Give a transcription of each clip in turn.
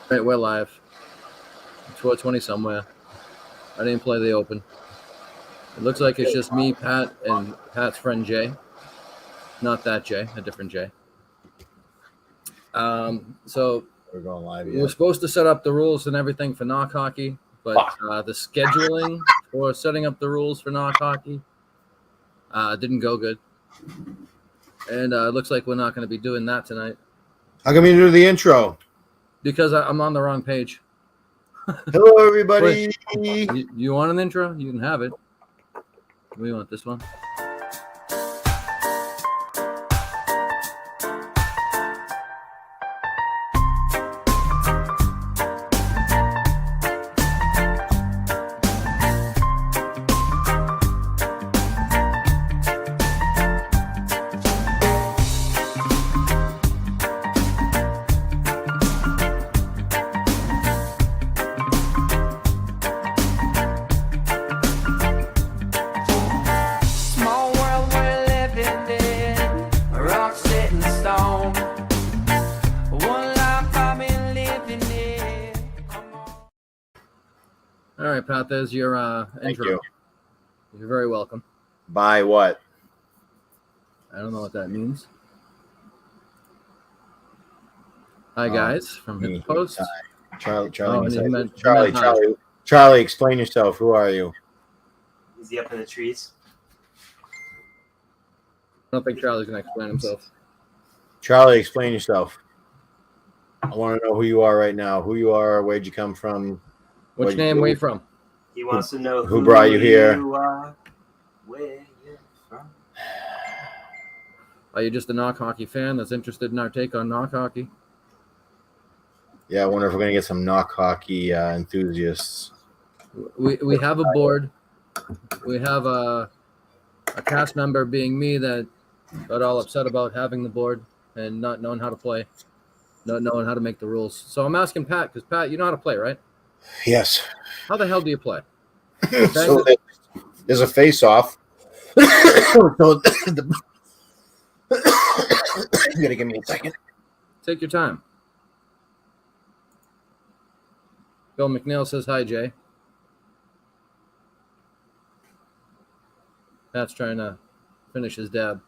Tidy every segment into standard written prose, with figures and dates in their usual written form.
Right, we're live. 420 somewhere. I didn't play the open. It looks like it's just me, Pat, and Pat's friend Jay. Not that Jay, a different Jay. So we're going live. We're supposed to set up the rules and everything for Nok Hockey, but the scheduling for setting up the rules for Nok Hockey didn't go good. And it looks like we're not going to be doing that tonight. How come you do the intro? Because I'm on the wrong page. Hello, everybody. You want an intro? You can have it. We want this one. All right, Pat, there's your intro. Thank you. You're very welcome. By what? I don't know what that means. Hi, guys, from Hit Post. Charlie, explain yourself. Who are you? Is he up in the trees? I don't think Charlie's going to explain himself. Charlie, explain yourself. I want to know who you are right now. Who you are, where'd you come from? Which name? Where you from? He wants to know who brought you here. You are, where you're from. Are you just a Nok Hockey fan that's interested in our take on Nok Hockey? Yeah, I wonder if we're going to get some Nok Hockey enthusiasts. We have a board. We have a cast member, being me, that got all upset about having the board and not knowing how to play, not knowing how to make the rules. So I'm asking Pat, because Pat, you know how to play, right? Yes. How the hell do you play? So there's a face-off. You gotta give me a second. Take your time. Bill McNeil says hi, Jay. Pat's trying to finish his dab.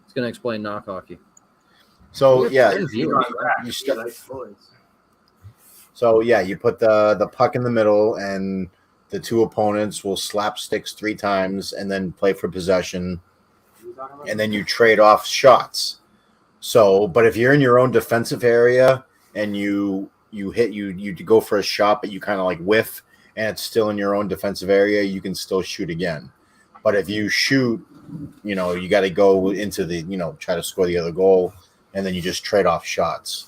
He's going to explain Nok Hockey. So, yeah. So, yeah, you put the puck in the middle, and the two opponents will slap sticks 3 times and then play for possession, and then you trade off shots. So, but if you're in your own defensive area and you go for a shot, but you kind of like whiff, and it's still in your own defensive area, you can still shoot again. But if you shoot, you got to go into the, try to score the other goal, and then you just trade off shots.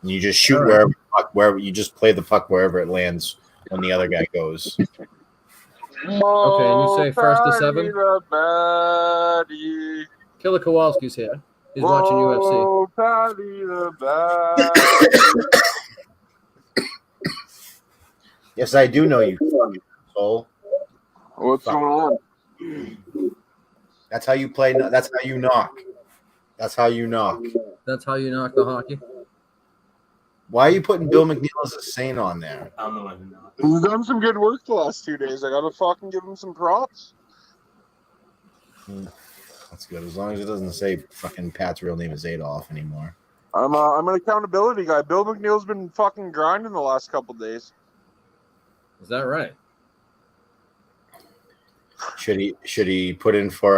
And you just shoot wherever you just play the puck wherever it lands when the other guy goes. Okay, and you say 1st to 7? Killer Kowalski's here. He's watching UFC. Yes, I do know you, fucking soul. What's going on? That's how you play. That's how you knock. That's how you knock. That's how you knock the hockey. Why are you putting Bill McNeil as a saint on there? I'm the one who knows. He's done some good work the last 2 days. I gotta fucking give him some props. That's good. As long as it doesn't say fucking Pat's real name is Adolf anymore. I'm an accountability guy. Bill McNeil's been fucking grinding the last couple days. Is that right? Should he put in for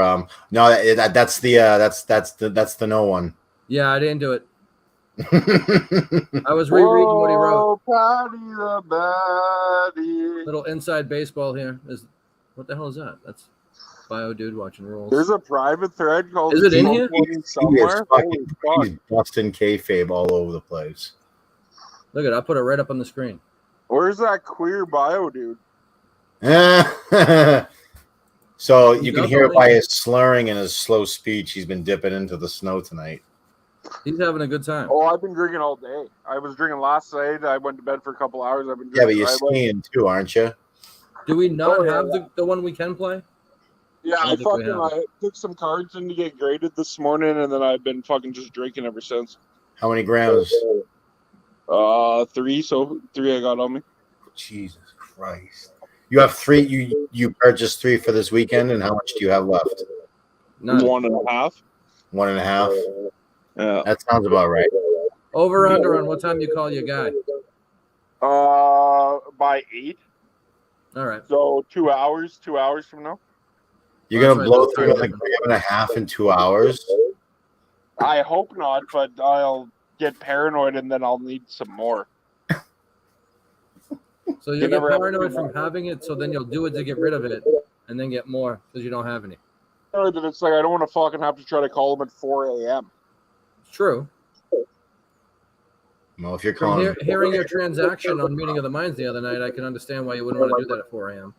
no, that's the no one. Yeah, I didn't do it. I was rereading what he wrote. Patty the baddie. Little inside baseball here. What the hell is that? That's Bio Dude watching rules. There's a private thread called. Is it in here? Somewhere. He's busting kayfabe all over the place. Look at it. I put it right up on the screen. Where's that queer Bio Dude? So you can hear it by his slurring and his slow speech. He's been dipping into the snow tonight. He's having a good time. Oh, I've been drinking all day. I was drinking last night. I went to bed for a couple hours. I've been Yeah, drinking. but you're skiing too, aren't you? Do we not have the one we can play? Yeah, I think we have. took some cards in to get graded this morning, and then I've been fucking just drinking ever since. How many grams? 3. So 3 I got on me. Jesus Christ! You have 3. You purchased 3 for this weekend, and how much do you have left? None. 1.5. 1.5. Yeah. That sounds about right. Over or under on what time you call your guy? By 8. All right. So 2 hours. 2 hours from now. You're That's gonna right, blow that's through time like difference. 3.5 in 2 hours. I hope not, but I'll get paranoid and then I'll need some more. So You you'll get never have paranoid to- from having it, so then you'll do it to get rid of it, and then get more because you don't have any. That it's like I don't want to fucking have to try to call them at 4 a.m. It's true. Well, if you're From calling, hearing your transaction on Meeting of the Minds the other night, I can understand why you wouldn't want to do that at 4 a.m.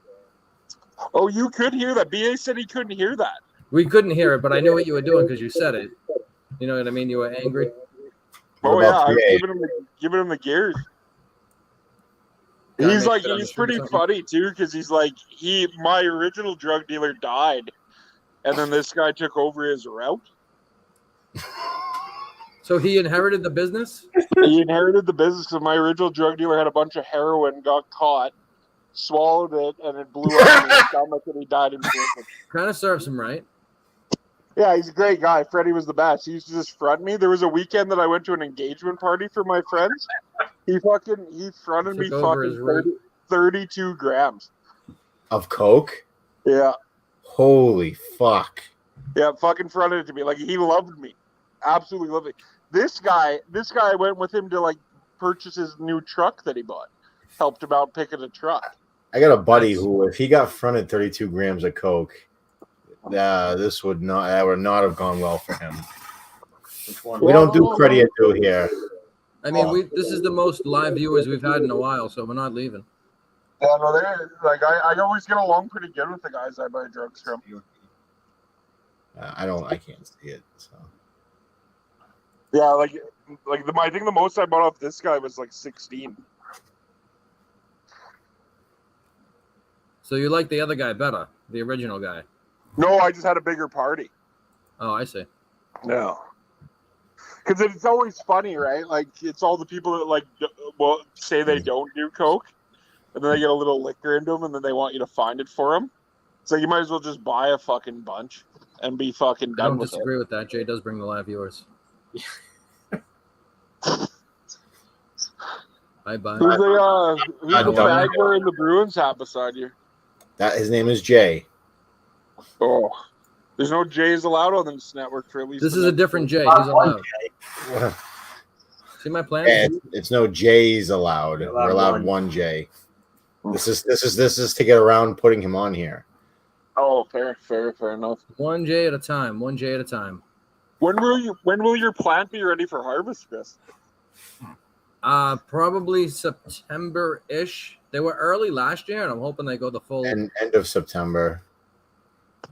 Oh, you could hear that. BA said he couldn't hear that. We couldn't hear it, but I knew what you were doing because you said it. You know what I mean? You were angry. What Oh yeah, about I was 3A? giving him the gears. Gotta He's make like shit on the he's street or pretty something. funny too because he's like my original drug dealer died, and then this guy took over his route. So he inherited the business? He inherited the business because my original drug dealer had a bunch of heroin, got caught, swallowed it, and it blew up in his stomach, and he died in prison. Kind of serves him right. Yeah, he's a great guy. Freddie was the best. He used to just front me. There was a weekend that I went to an engagement party for my friends. He fronted me Took over his fucking route. 32 grams. Of coke? Yeah. Holy fuck! Yeah, fucking fronted it to me. Like, he loved me. Absolutely loved me. This guy, I went with him to, like, purchase his new truck that he bought. Helped him out picking a truck. I got a buddy Nice. who, if he got fronted 32 grams of coke, that would not have gone well for him. Which one? We don't do credit here. I mean, this is the most live viewers we've had in a while, so we're not leaving. Yeah, no, I always get along pretty good with the guys I buy drugs from. I can't see it. So Yeah, I think the most I bought off this guy was like 16. So you like the other guy better, the original guy? No, I just had a bigger party. Oh, I see. No. Because it's always funny, right? Like, it's all the people that, say they don't do coke, and then they get a little liquor into them, and then they want you to find it for them. So you might as well just buy a fucking bunch and be fucking I done don't with disagree with that. Jay does bring the live viewers. I buy. it. Who's the done. bag wearing the Bruins hat beside you? that his name is Jay. Oh. There's no Jays allowed on this network for at least. This the is a next different week. Jay. He's allowed. See my plan? Yeah, it's no J's allowed. You're We're allowed allowed one J. This is to get around putting him on here. Oh, fair enough. One J at a time. One J at a time. When will your plant be ready for harvest, Chris? Probably September-ish. They were early last year, and I'm hoping they go the full. And end of September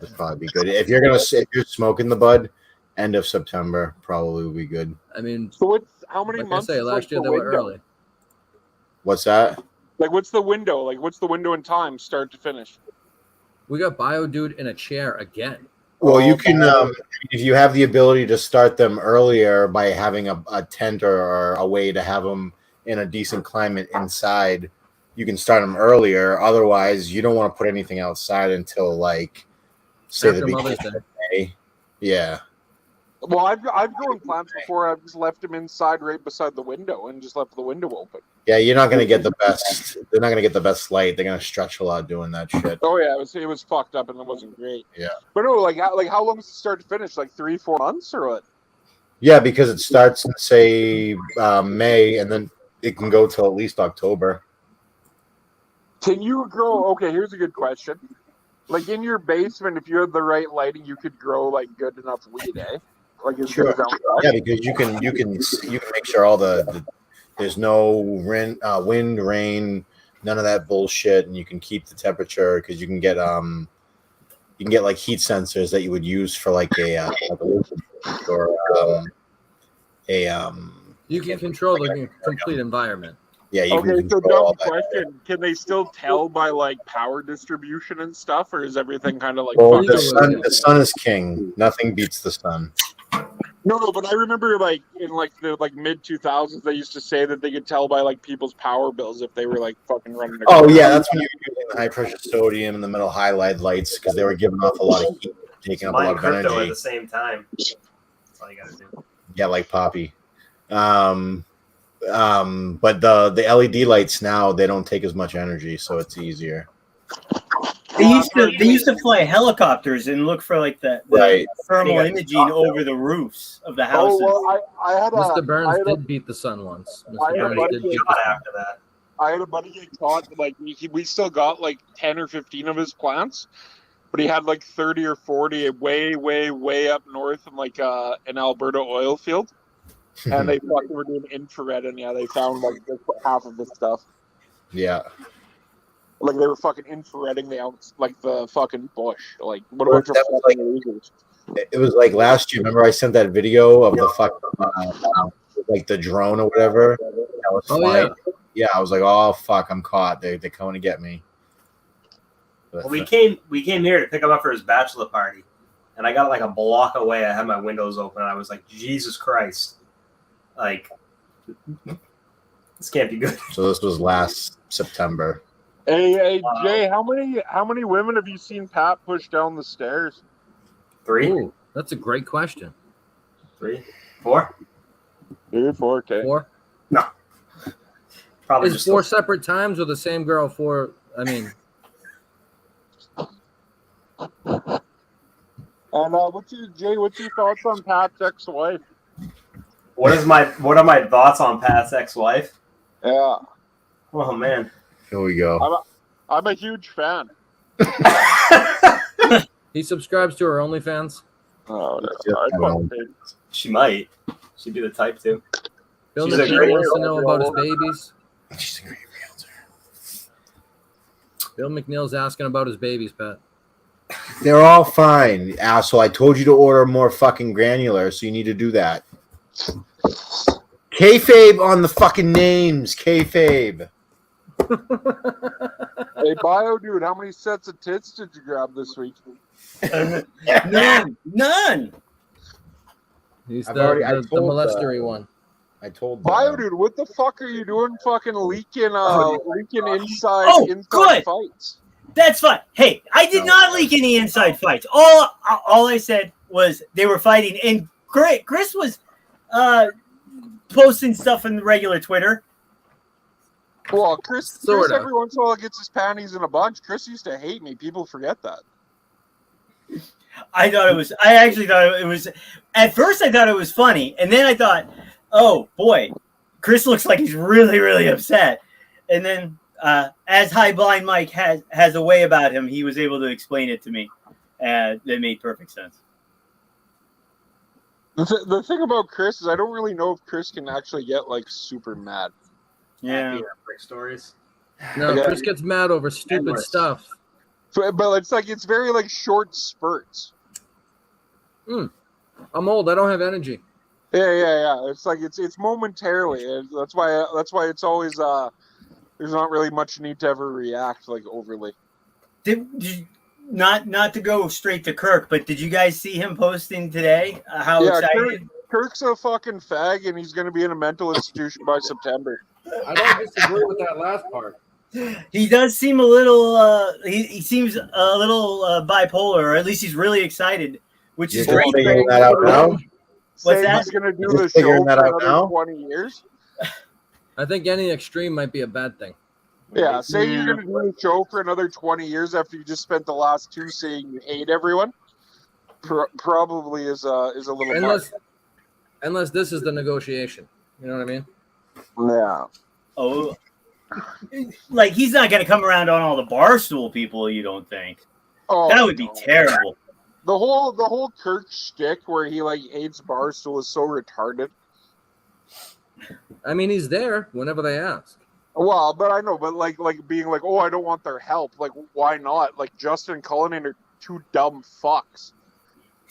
would probably be good. If you're smoking the bud, end of September probably would be good. I mean, So how many like I months? say, is, last year the they were window? early. What's that? Like, what's the window? Like, what's the window in time, start to finish? We got Bio Dude in a chair again. Well, you can if you have the ability to start them earlier by having a tent or a way to have them in a decent climate inside, you can start them earlier. Otherwise, you don't want to put anything outside until like say After the Mother's beginning Day. of May. Yeah. Well, I've grown plants before. I've just left them inside right beside the window and just left the window open. Yeah, you're not gonna get the best. They're not gonna get the best light. They're gonna stretch a lot doing that shit. Oh yeah, it was fucked up and it wasn't great. Yeah. But no, how long does it start to finish? Like 3-4 months or what? Yeah, because it starts in say May, and then it can go till at least October. Can you grow? Okay, here's a good question. Like in your basement, if you had the right lighting, you could grow like good enough weed, eh? Like as Sure. good as outside. Yeah, because you can make sure all the there's no wind, rain, none of that bullshit, and you can keep the temperature because you can get like heat sensors that you would use for like a or You can control the complete environment. yeah. You can Okay, so control all dumb that. question. Can they still tell by like power distribution and stuff, or is everything kind of like Well, fucked the up? sun is king. Nothing beats the sun. No, but I remember like in like the mid 2000s, they used to say that they could tell by like people's power bills if they were like fucking running. Oh yeah, that's when you were using the high pressure sodium and the metal halide lights because they were giving off a lot of heat, taking up a Buying lot of crypto at energy. the same time. That's all you gotta do. Yeah, like Poppy. But the LED lights now they don't take as much energy, so it's easier. They used to fly helicopters and look for like the Right. thermal You got imaging shot, over the roofs of the houses. Oh well, I had Mr. Burns a, did beat the sun once. I Mr. had a Burns buddy did get beat the Shot sun. after that. I had a buddy get caught. Like we still got like 10 or 15 of his plants, but he had like 30 or 40 way up north in like an Alberta oil field, and they fucking were doing infrared, and yeah, they found like half of his stuff. Yeah. Like they were fucking infrareding the fucking bush, like what a bunch of That was fucking losers. It was like last year. Remember, I sent that video of the like the drone or whatever that was Oh, flying. Yeah, I was like, oh fuck, I'm caught. They're coming to get me. But, Well, we came here to pick him up for his bachelor party, and I got like a block away. I had my windows open, and I was like, Jesus Christ, like this can't be good. so this was last September. Hey, Jay, how many women have you seen Pat push down the stairs? 3, Ooh, that's a great question. 3, 4. 3 or 4, okay. 4? Probably Is just 4 separate times or the same girl 4? I mean, And what's your thoughts on Pat's ex-wife? What are my thoughts on Pat's ex-wife? Yeah, Oh man. Here we go. I'm a huge fan. he subscribes to her OnlyFans. Oh, Yeah, I fucking hate it. She might. She'd be the type to. Bill She's a McNeil great wants to know about his babies. She's a great realtor. Bill McNeil's asking about his babies, Pat. They're all fine, asshole. I told you to order more fucking granular, so you need to do that. Kayfabe on the fucking names. Kayfabe. Hey, Bio Dude, how many sets of tits did you grab this week? None. He's I've the already- I the told, molestery one. I told Bio Dude, what the fuck are you doing? Fucking leaking inside Oh, good. fights. That's fine. Hey, I did not leak any inside fights. All I said was they were fighting, and Chris was posting stuff in the regular Twitter. Well, Chris Sorta. every once in a while gets his panties in a bunch. Chris used to hate me. People forget that. I actually thought it was. At first, I thought it was funny, and then I thought, oh boy, Chris looks like he's really, really upset. And then, as High Blind Mike has a way about him, he was able to explain it to me, and it made perfect sense. The thing about Chris is I don't really know if Chris can actually get like super mad. Yeah. Brick stories. No, Yeah. Chris gets mad over stupid Endless. stuff. So, but it's very like short spurts. I'm old. I don't have energy. Yeah. It's like it's momentarily. That's why it's always there's not really much need to ever react like overly. Did you, not to go straight to Kirk, but did you guys see him posting today? How Yeah, excited! Kirk's a fucking fag and he's going to be in a mental institution by September. I don't disagree with that last part. He does seem a little. He seems a little bipolar, or at least he's really excited, which is You're great. just figuring that out now? What's Saying that? he's going to do You're the just figuring show that for out another now? 20 years. I think any extreme might be a bad thing. Yeah, saying you're going to do the show for another 20 years after you just spent the last 2 saying you hate everyone, probably is a little much. Unless this is the negotiation. You know what I mean? Yeah. Oh, like he's not going to come around on all the Barstool people. You don't think Oh, that would be no. terrible? The whole Kirk shtick where he like hates Barstool is so retarded. I mean, he's there whenever they ask. Well, but I know, but like being like, oh, I don't want their help. Like, why not? Like Justin and Cullinan are 2 dumb fucks.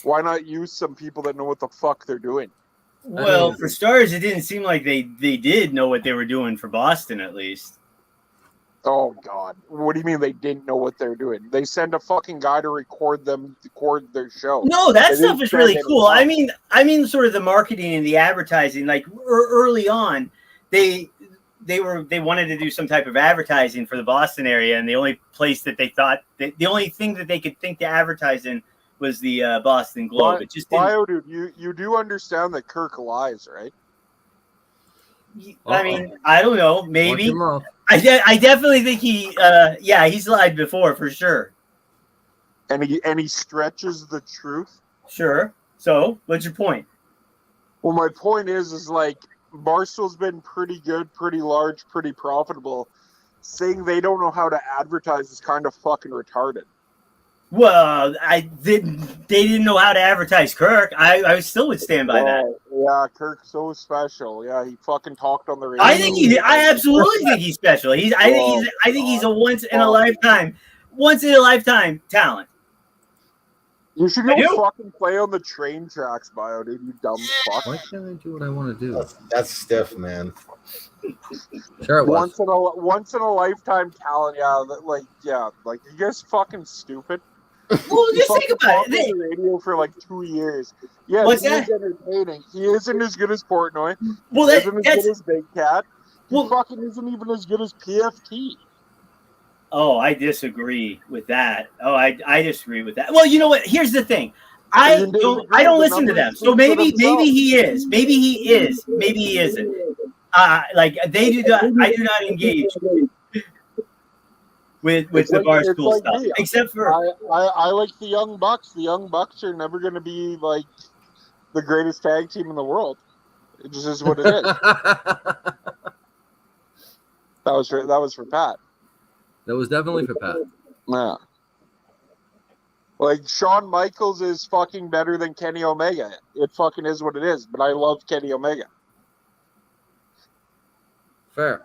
Why not use some people that know what the fuck they're doing? Well, for starters, it didn't seem like they did know what they were doing for Boston, at least. Oh God! What do you mean they didn't know what they're doing? They send a fucking guy to record their show. No, that They stuff didn't is send really any cool. help. I mean, sort of the marketing and the advertising. Like early on, they wanted to do some type of advertising for the Boston area, and the only place that they thought the only thing that they could think to advertise in was the Boston Globe. It just didn't. Bio, dude, you do understand that Kirk lies, right? I mean, I don't know. Watch Maybe your mouth. I definitely think he. He's lied before for sure. And he stretches the truth. Sure. So, what's your point? Well, my point is like Barstool's been pretty good, pretty large, pretty profitable. Saying they don't know how to advertise is kind of fucking retarded. Well, they didn't know how to advertise Kirk. I still would stand by that. Yeah, Kirk's so special. Yeah, he fucking talked on the radio. I absolutely think he's special. I think he's a once in a lifetime talent. You should I go do. fucking play on the train tracks, Bio, dude. You dumb fuck. Why can't I do what I want to do? That's stiff, man. Sure it was. Once in a lifetime talent. Yeah, like you guys fucking stupid. Well, just think Fucking about talked on it. the radio for like 2 years. Yeah, What's he that? is entertaining. He isn't as good as Portnoy. Well, He isn't as that's good as Big Cat. He Well- fucking isn't even as good as PFT. Oh, I disagree with that. Oh, I disagree with that. Well, you know what? Here's the thing. I don't listen to them. So maybe he is. Maybe he is. Maybe he isn't. Like they do not. I do not engage with the Barstool stuff, me. except for I like the Young Bucks. The Young Bucks are never going to be like the greatest tag team in the world. It just is what it is. That was for Pat. That was definitely for Pat. Yeah. Like Shawn Michaels is fucking better than Kenny Omega. It fucking is what it is. But I love Kenny Omega. Fair.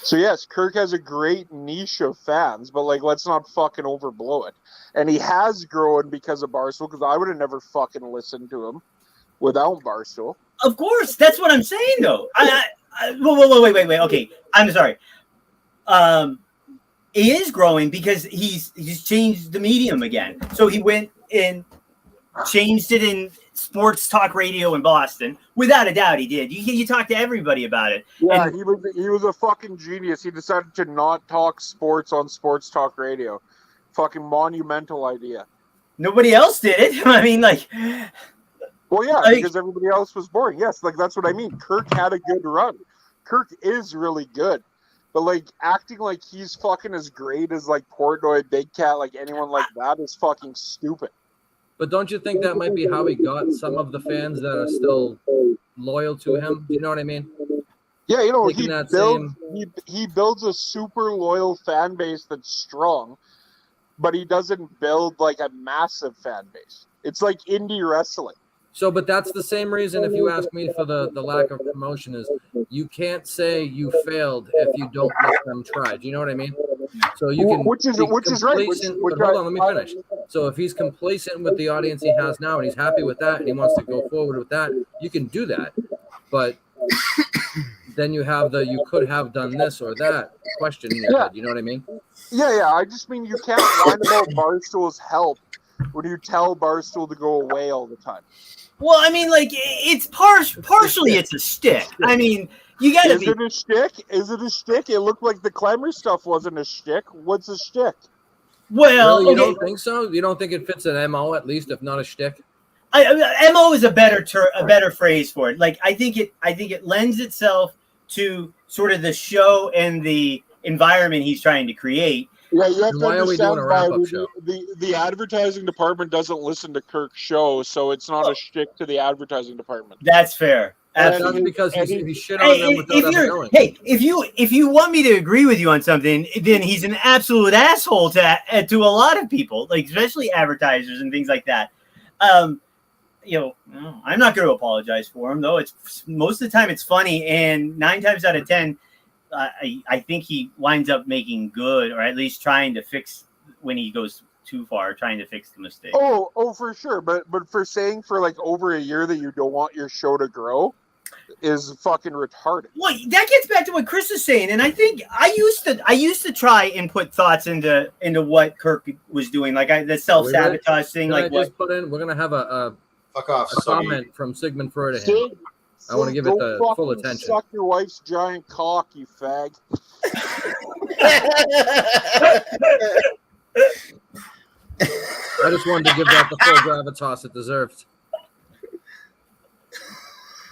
So yes, Kirk has a great niche of fans, but like let's not fucking overblow it. And he has grown because of Barstool, because I would have never fucking listened to him without Barstool. of course, that's what I'm saying though. Wait. Okay, I'm sorry. He is growing because he's changed the medium again. So he went and changed it in sports talk radio in Boston. Without a doubt, he did. You talk to everybody about it. Yeah, And- he was a fucking genius. He decided to not talk sports on sports talk radio. Fucking monumental idea. Nobody else did it. I mean, like, Well, yeah, Like- because everybody else was boring. Yes, like that's what I mean. Kirk had a good run. Kirk is really good. But like acting like he's fucking as great as like Portnoy, Big Cat, like anyone like that is fucking stupid. But don't you think that might be how he got some of the fans that are still loyal to him? Do you know what I mean? Yeah, you know, Taking he that builds he builds a super loyal fan base that's strong, but he doesn't build like a massive fan base. It's like indie wrestling. So, but that's the same reason, if you ask me, for the lack of promotion is you can't say you failed if you don't let them try. Do you know what I mean? So you can, Which is be right. complacent, but hold on, let me finish. So if he's complacent with the audience he has now and he's happy with that and he wants to go forward with that, you can do that. But then you have the you could have done this or that question in your head. You know what I mean? Yeah. I just mean you can't whine about Barstool's help when you tell Barstool to go away all the time. well, I mean, like, it's partially it's a stick. I mean, you got to Is be. it a shtick? Is it a shtick? It looked like the Clemmer stuff wasn't a shtick. What's a shtick? Well, Really, you okay. don't think so? You don't think it fits an MO at least, if not a shtick? MO is a better phrase for it. Like I think it lends itself to sort of the show and the environment he's trying to create. Yeah, you have Then to why are we doing understand a why wrap-up show? the advertising department doesn't listen to Kirk's show, so it's not a shtick to the advertising department. That's fair. Absolutely. That's because and he shit on them without ever knowing. If you want me to agree with you on something, then he's an absolute asshole to a lot of people, like especially advertisers and things like that. I'm not going to apologize for him though. It's most of the time it's funny, and 9 times out of 10, I think he winds up making good, or at least trying to fix when he goes too far, trying to fix the mistake. Oh, for sure. But for saying for like over a year that you don't want your show to grow, is fucking retarded. Well, that gets back to what Chris is saying, and I think I used to try and put thoughts into what Kirk was doing, like the self-sabotage thing. Like just put in, we're gonna have a Fuck off, comment from Sigmund Freud. Sid, I want to give it go the full fucking attention. Suck your wife's giant cock, you fag. I just wanted to give that the full gravitas it deserves.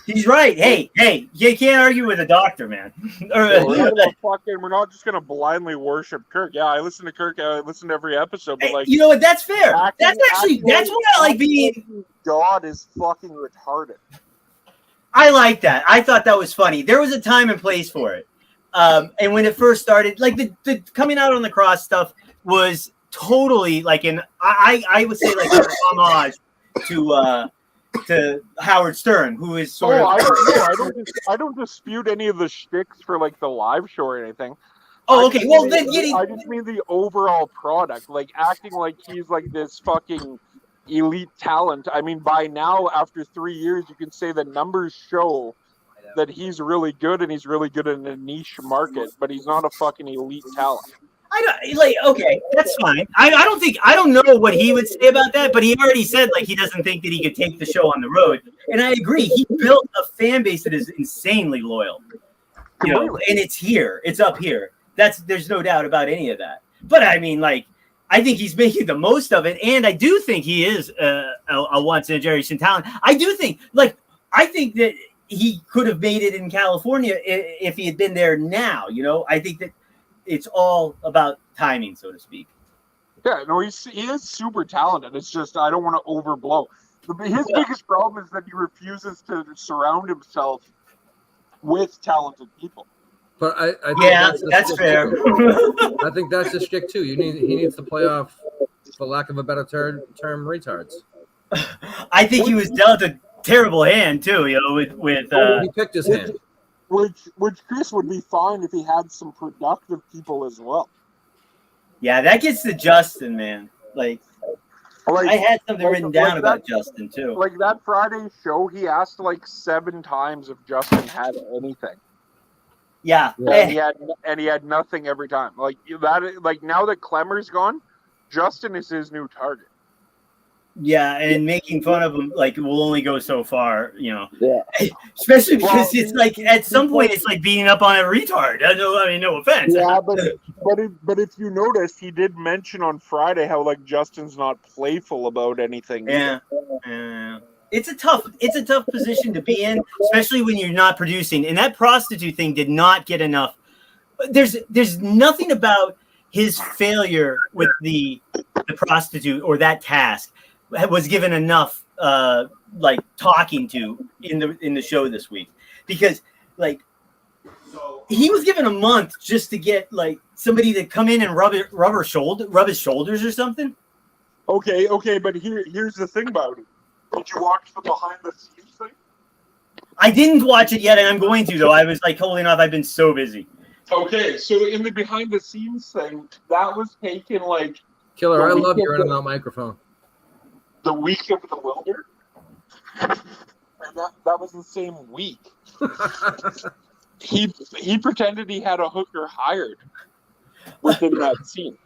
he's right. Hey, you can't argue with a doctor, man. We're not just gonna blindly worship Kirk. Yeah, I listen to Kirk. I listen to every episode, but like, you know what? That's fair. That's acting what I like being. God is fucking retarded. I like that. I thought that was funny. There was a time and place for it. And when it first started, like the coming out on the cross stuff was totally like I would say like an homage to Howard Stern, who is sort of. I don't dispute any of the shticks for like the live show or anything. Oh, okay. Well, then I just mean the overall product, like acting like he's like this fucking elite talent. I mean, by now, after 3 years, you can say the numbers show that he's really good and he's really good in a niche market, but he's not a fucking elite talent. Okay, that's fine. I don't know what he would say about that, but he already said like he doesn't think that he could take the show on the road. And I agree. He built a fan base that is insanely loyal. You know, and it's up here. There's no doubt about any of that. But I mean, like, I think he's making the most of it, and I do think he is a once in a generation talent. I think that he could have made it in California if he had been there now. You know, I think that it's all about timing, so to speak. Yeah, no, he is super talented. It's just I don't want to overblow. His biggest problem is that he refuses to surround himself with talented people. But I think that's fair. I think that's the shtick too. He needs to play off, for lack of a better term, retards. I think he was dealt a terrible hand too. You know, with he picked his hand. Which Chris would be fine if he had some productive people as well. Yeah, that gets to Justin, man. Like I had something written down about Justin too. Like that Friday show, he asked like 7 times if Justin had anything. Yeah. And he had nothing every time. Like that. Like now that Clemmer's gone, Justin is his new target. Yeah, and making fun of him like will only go so far, you know. Yeah. Especially because it's like at some point it's like beating up on a retard. I mean, no offense. Yeah, but if you notice, he did mention on Friday how like Justin's not playful about anything. Yeah. It's a tough position to be in, especially when you're not producing. And that prostitute thing did not get enough. There's nothing about his failure with the prostitute or that task was given enough like talking to in the show this week, because like he was given a month just to get like somebody to come in and rub his shoulders or something. Okay, but here's the thing about it. Did you watch the behind the scenes thing? I didn't watch it yet, and I'm going to though. I was like holding off. I've been so busy. Okay, so in the behind the scenes thing, that was taken like Killer. I love your in-and-out microphone. The week of the Wilder, and that was the same week. He pretended he had a hooker hired within that scene.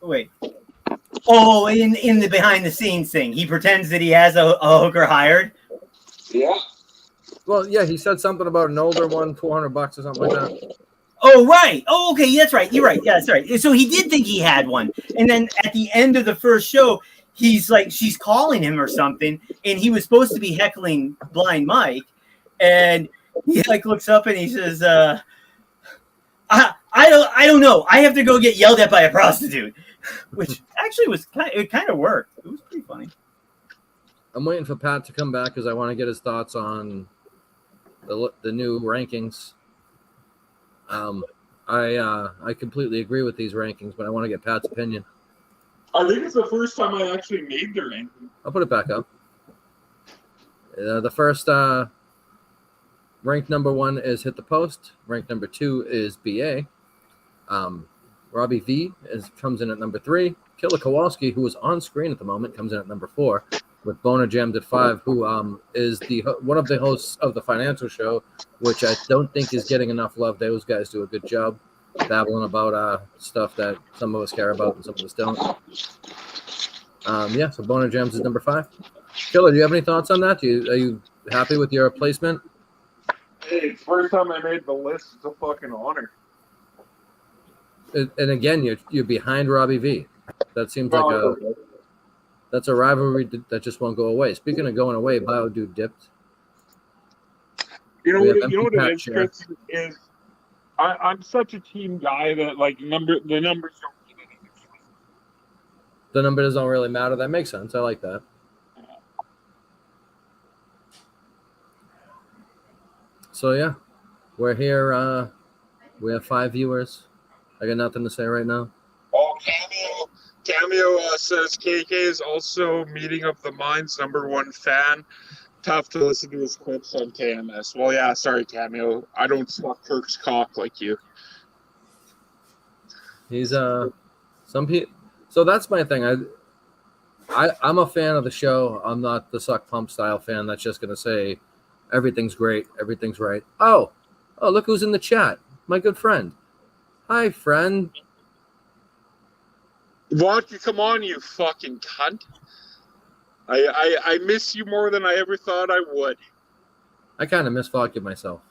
Wait. Oh, in the behind the scenes thing, he pretends that he has a hooker hired. Yeah. Well, yeah, he said something about an older one, $400 or something like that. Oh, right. Oh, okay. That's right. You're right. Yeah, that's right. So he did think he had one. And then at the end of the first show, he's like, she's calling him or something. And he was supposed to be heckling Blind Mike. And he like looks up and he says, I don't know. I have to go get yelled at by a prostitute, which actually it kind of worked. It was pretty funny. I'm waiting for Pat to come back because I want to get his thoughts on the new rankings. I completely agree with these rankings, but I want to get Pat's opinion. I think it's the first time I actually made the ranking. I'll put it back up. The first ranked number 1 is Hit the Post. Ranked number 2 is BA. Robbie V comes in at number 3. Killer Kowalski, who is on screen at the moment, comes in at number 4. with Boner Jammed at 5, who is one of the hosts of the financial show, which I don't think is getting enough love. Those guys do a good job babbling about stuff that some of us care about and some of us don't. So Boner Jams is number 5. Killer, do you have any thoughts on that? Are you happy with your placement? Hey, first time I made the list. It's a fucking honor. And again, you're behind Robbie V. That seems like that's a rivalry that just won't go away. Speaking of going away, Biodude dipped. You know We what? have You know what empty it is, patch Chris? Is I'm such a team guy that like the numbers don't mean anything. The numbers don't really matter. That makes sense. I like that. So yeah, we're here. We have 5 viewers. I got nothing to say right now. Oh, Cameo says KK is also Meeting of the Minds #1 fan. Tough to listen to his clips on KMS. Well, yeah, sorry, Cameo. I don't suck Kirk's cock like you. He's some people. So that's my thing. I'm a fan of the show. I'm not the suck pump style fan that's just gonna say everything's great, everything's right. Oh, look who's in the chat. My good friend. Hi, friend. Vodka, come on, you fucking cunt. I miss you more than I ever thought I would. I kind of miss Vodka myself.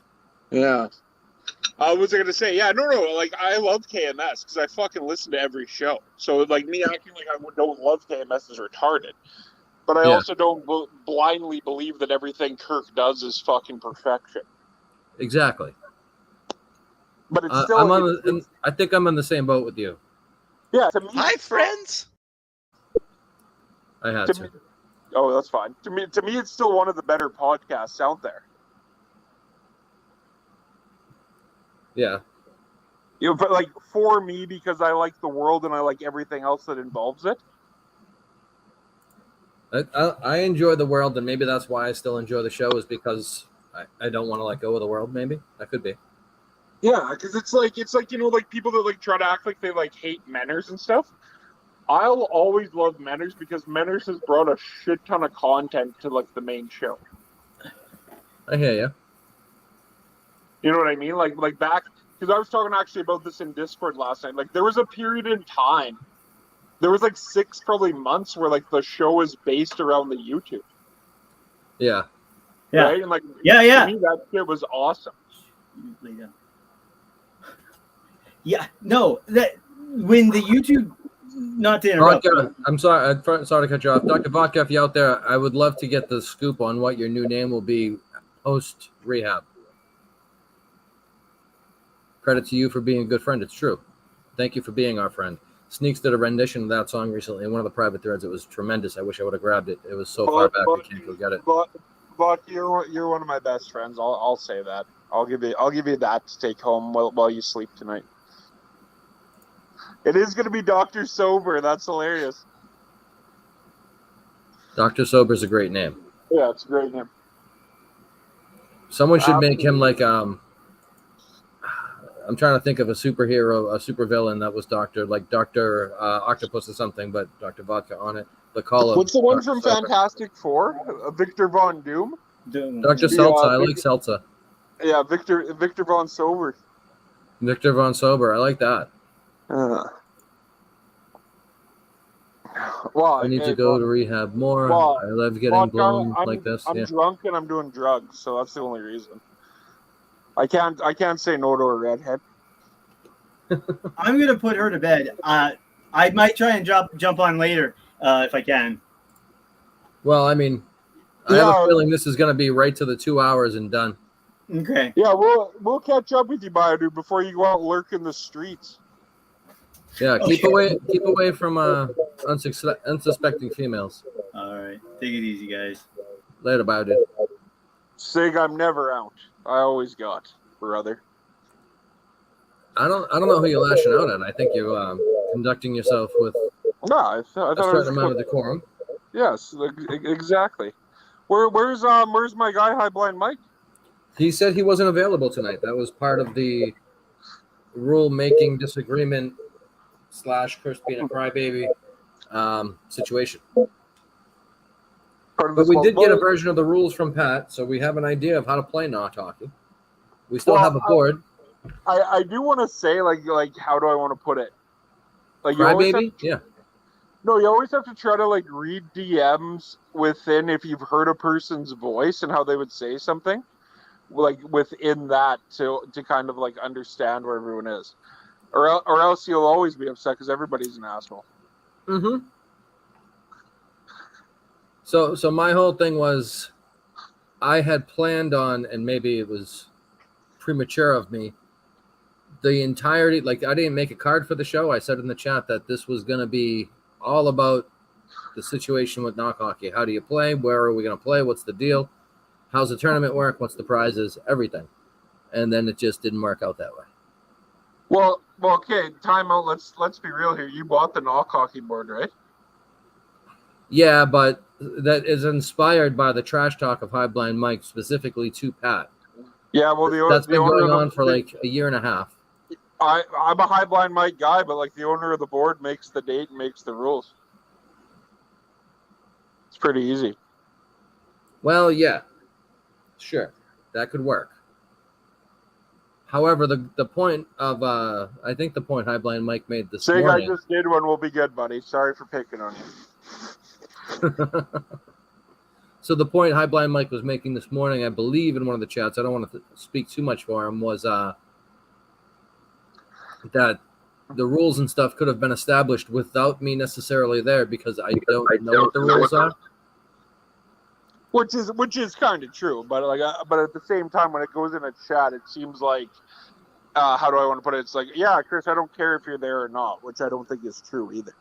Yeah. I was going to say, yeah, no, like, I love KMS because I fucking listen to every show. So, like, me acting like I don't love KMS is retarded. But I also don't blindly believe that everything Kirk does is fucking perfection. Exactly. But it's still... I think I'm on the same boat with you. Yeah, to me... Hi, friends! I had to. Oh, that's fine. To me, it's still one of the better podcasts out there. Yeah. You know, but like for me, because I like the world and I like everything else that involves it. I enjoy the world, and maybe that's why I still enjoy the show, is because I don't want to let go of the world. Maybe that could be. Yeah, because it's like you know, like people that like try to act like they like hate Menners and stuff. I'll always love Menners because Menners has brought a shit ton of content to like the main show. I hear you. You know what I mean? Like back, because I was talking actually about this in Discord last night. Like there was a period in time, there was like 6 probably months where like the show is based around the YouTube. Yeah. Yeah. Right? And like Yeah. to me that shit was awesome. Yeah. No, that when the YouTube. Not to interrupt. Vodka, I'm sorry. Sorry to cut you off. Dr. Vodka, if you're out there, I would love to get the scoop on what your new name will be post rehab. Credit to you for being a good friend. It's true. Thank you for being our friend. Sneaks did a rendition of that song recently in one of the private threads. It was tremendous. I wish I would have grabbed it. It was so far back I can't go get it. But you're one of my best friends. I'll say that. I'll give you that to take home while you sleep tonight. It is going to be Dr. Sober. That's hilarious. Dr. Sober's a great name. Yeah, it's a great name. Someone should make him like I'm trying to think of a superhero, a supervillain that was Dr. Octopus or something, but Dr. Vodka on it. The call of What's the one Dr. from Sober. Fantastic Four? Victor Von Doom? Dr. Seltzer. I like Seltzer. Yeah, Victor Von Sober. Victor Von Sober. I like that. Well, I need to go to rehab more. Well, I love getting blown like this. I'm drunk and I'm doing drugs, so that's the only reason. I can't say no to a redhead. I'm gonna put her to bed. I might try and jump on later if I can. Well, I mean, I have a feeling this is gonna be right to the 2 hours and done. Okay. Yeah, we'll catch up with you, Biodude, before you go out and lurk in the streets. Yeah, keep away from unsuspecting females. All right, take it easy, guys. Later, Biodude. Sig, I'm never out. I always got, brother. I don't know who you're lashing out at. I think you're conducting yourself with No, I thought a certain amount of decorum. Yes, exactly. Where's my guy, High Blind Mike? He said he wasn't available tonight. That was part of the rule-making disagreement / Chris being a crybaby situation. Part of the But we small did get a board. version of the rules from Pat, so we have an idea of how to play Nok Hockey. We still Well, have a board. I do want to say like how do I want to put it? Like you always have Crybaby? Yeah. No, you always have to try to like read DMs within if you've heard a person's voice and how they would say something, like within that to kind of like understand where everyone is, or else you'll always be upset because everybody's an asshole. Mm-hmm. So my whole thing was, I had planned on, and maybe it was premature of me, the entirety, like I didn't make a card for the show. I said in the chat that this was going to be all about the situation with Nok Hockey. How do you play? Where are we going to play? What's the deal? How's the tournament work? What's the prizes? Everything. And then it just didn't work out that way. Well, okay. Time out. Let's be real here. You bought the Nok Hockey board, right? Yeah, but that is inspired by the trash talk of High Blind Mike, specifically to Pat. Yeah. Well, That's been going on the, for like a year and a half. I'm a High Blind Mike guy, but like the owner of the board makes the date and makes the rules. It's pretty easy. Well, yeah, sure, that could work. However, the point of I think the point High Blind Mike made this Saying morning. I just did one will be good, buddy. Sorry for picking on you. So the point High Blind Mike was making this morning, I believe in one of the chats, I don't want to speak too much for him, was that the rules and stuff could have been established without me necessarily there because I don't know what the rules are. Which is kind of true, but but at the same time, when it goes in a chat, it seems like how do I want to put it? It's like, yeah, Chris, I don't care if you're there or not, which I don't think is true either.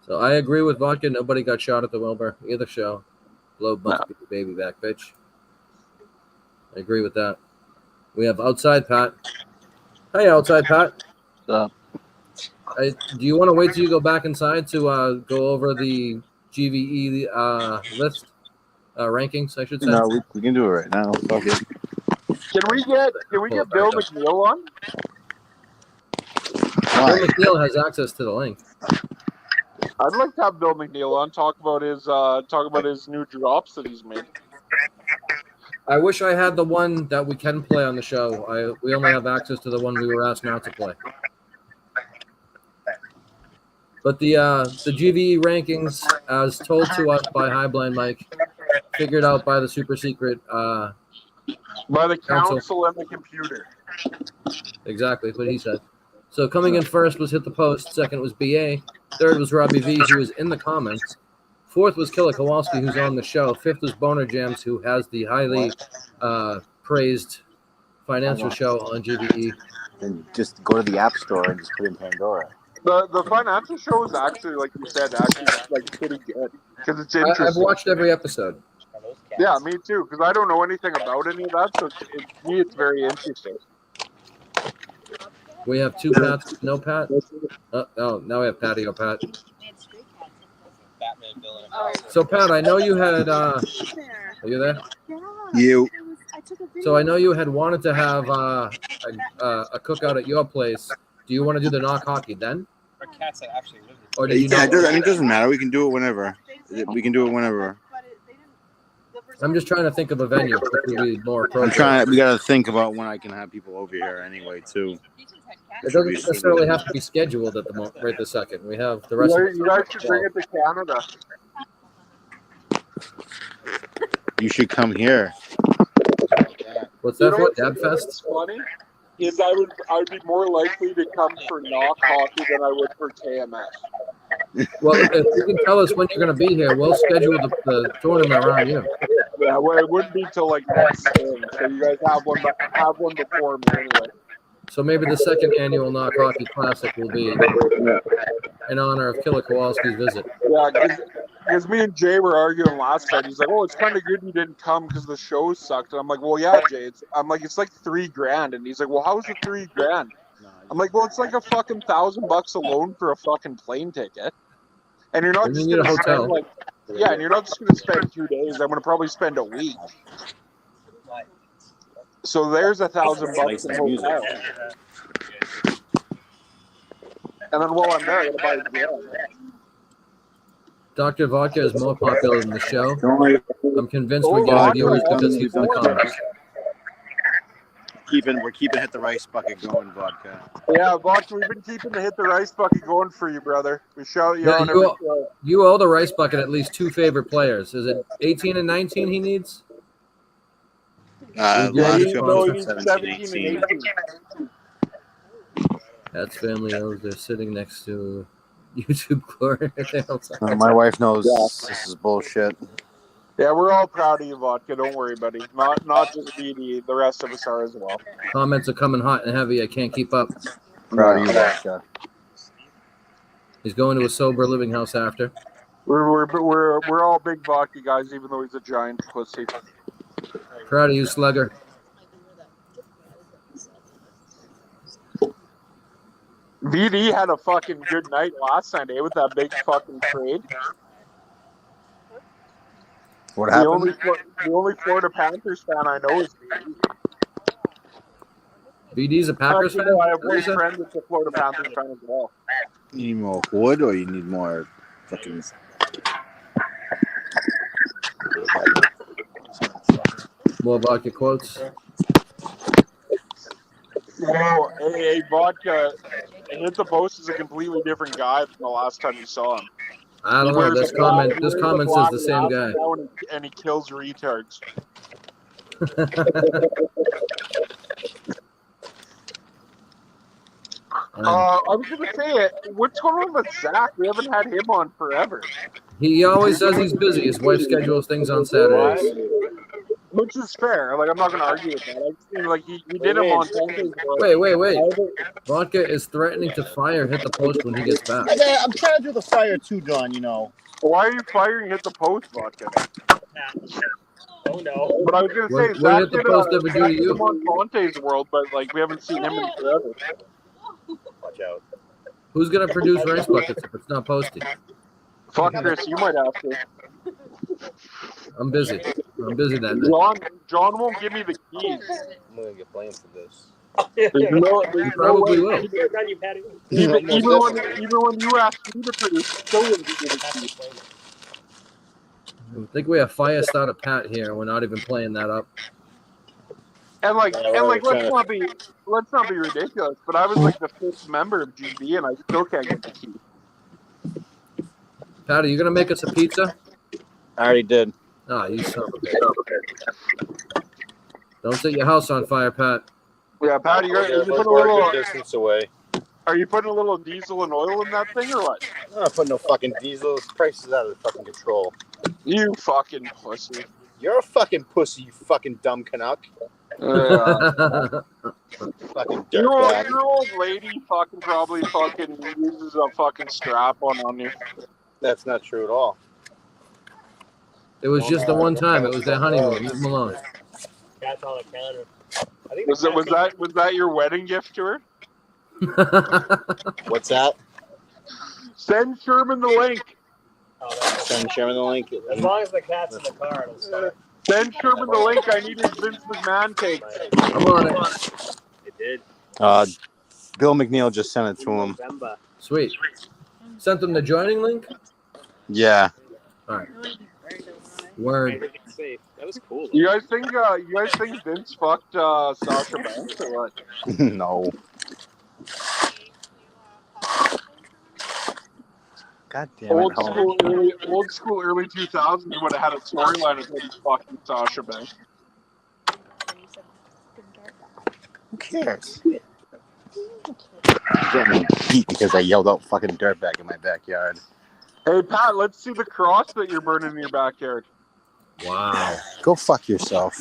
So I agree with Vodka. Nobody got shot at the Wilbur either show. Globe must be the baby back bitch. I agree with that. We have Outside Pat. Hey, Outside Pat. What's up? Do you want to wait till you go back inside to go over the GVE list rankings? I should say. No, we can do it right now. Fuck it. Can we get Bill McNeil on? Bill McNeil has access to the link. I'd like to have Bill McNeil on talk about his new drops that he's made. I wish I had the one that we can play on the show. We only have access to the one we were asked not to play. But the GVE rankings, as told to us by High Blind Mike, figured out by the super secret by the council and the computer. Exactly what he said. So coming in first was Hit the Post. Second was BA. Third was Robbie V, who was in the comments. Fourth was Killer Kowalski, who's on the show. Fifth was Boner Jams, who has the highly praised financial show on GVE. And just go to the App Store and just put in Pandora. The financial show is actually, like you said, like pretty good because it's interesting. I've watched every episode. Yeah, me too. Because I don't know anything about any of that, so it's very interesting. We have two Pats, no Pat. Oh, now we have Patio Pat. So Pat, I know you had. Are you there? You. So I know you had wanted to have a cookout at your place. Do you want to do the Nok Hockey then? Or do you know? It doesn't matter. We can do it whenever. We can do it whenever. I'm just trying to think of a venue that would be more appropriate. We got to think about when I can have people over here anyway, too. It doesn't necessarily have to be scheduled at the moment, right this second. We have the rest of the You guys should bring it to Canada. You should come here. What's that for? What's Dabfest? funny is I would be more likely to come for Nok Hockey than I would for KMS. Well, if you can tell us when you're going to be here, we'll schedule the tournament around you. Yeah, well, it wouldn't be till like next spring, so you guys have one before me anyway. So maybe the second annual Nok Hockey Classic will be in honor of Killer Kowalski's visit. Yeah, because me and Jay were arguing last night. He's like, "Oh, it's kind of good you didn't come because the show sucked." And I'm like, "Well, yeah, Jay." It's like $3,000, and he's like, "Well, how's it $3,000?" I'm like, "Well, it's like a fucking $1,000 alone for a fucking plane ticket, and you're not And just you need gonna a hotel. spend and you're not just gonna spend 2 days. I'm gonna probably spend a week." So there's $1,000 in hotel. And then while I'm there, I'm gonna buy a gym. Dr. Vodka is more popular than the show. Don't I'm convinced we're Oh, getting Vodka, viewers because he's in the comments. we're keeping hit the rice bucket going, vodka. Yeah, Vodka, we've been keeping the hit the rice bucket going for you, brother. We shout you Yeah, on every show. You owe the rice bucket at least 2 favorite players. Is it 18 and 19 he needs? We do Last need two No, he months, needs 17, 17 and 18. That's family knows they're sitting next to YouTube glory. My wife knows this is bullshit. Yeah, we're all proud of you, Vodka. Don't worry, buddy. Not just BD. The rest of us are as well. Comments are coming hot and heavy. I can't keep up. Proud of you, vodka. He's going to a sober living house after. We're all big Vodka guys, even though he's a giant pussy. Proud of you, Slugger. VD had a fucking good night last night, with that big fucking trade. What The happened? only Florida Panthers fan I know is VD. BD's a Packers fan? I have one friend that's a Florida Panthers fan as well. You need more wood, or you need more fucking. More vodka quotes. Well, hey, Vodka, Hit the Post is a completely different guy from the last time you saw him. I don't know. This comment says the same guy. And he kills retards. I was going to say it. What's going on with Zach? We haven't had him on forever. He always says he's busy. His wife schedules things on Saturdays. Which is fair. Like, I'm not going to argue with that. I just mean, like, he did him on Sunday. Wait. Vodka is threatening to fire Hit the Post when he gets back. I'm trying to do the fire too, John. You know. Why are you firing Hit the Post, Vodka? Oh no! But I was going to say, What Zach Hit the did Post ever do to you? him on Fonte's World, but, like, we haven't seen him in forever. Watch out. Who's going to produce rice buckets if it's not posted? Fuck, Chris, you might have to. I'm busy that night. John won't give me the keys. I'm gonna get blamed for this. There's He probably will. Even when you asked me to produce, still wouldn't give me the keys. I think we have fire starter Pat here, and we're not even playing that up. And let's not be ridiculous, but I was like the 5th member of GB, and I still can't get the keys. Pat, are you gonna make us a pizza? I already did. Ah, you son of a bitch. Don't set your house on fire, Pat. Yeah, Pat, you putting a little distance away. Are you putting a little diesel and oil in that thing or what? I'm not putting no fucking diesel. This price is out of fucking control. You fucking pussy. You're a fucking pussy, you fucking dumb Canuck. Fucking dirtbag. Your old lady fucking probably fucking uses a fucking strap on you. That's not true at all. It was just the one time. It was their honeymoon. Leave them alone. Cat's on the counter. I think Was that your wedding gift to her? What's that? Send Sherman the link. Send Sherman the link. As long as the cat's in the car, it'll start. Send Sherman the link. I need his Vince McMahon take. I'm on it. It did. Bill McNeil just sent it to him. November. Sweet. Sent them the joining link? Yeah. All right. Word. Everything's safe. That was cool. You guys think Vince fucked Sasha Banks or what? No. God damn it. Old school early 2000s would have had a storyline of him fucking Sasha Banks. Who cares? I'm getting beat because I yelled out fucking dirtbag in my backyard. Hey Pat, let's see the cross that you're burning in your backyard. Wow. Go fuck yourself.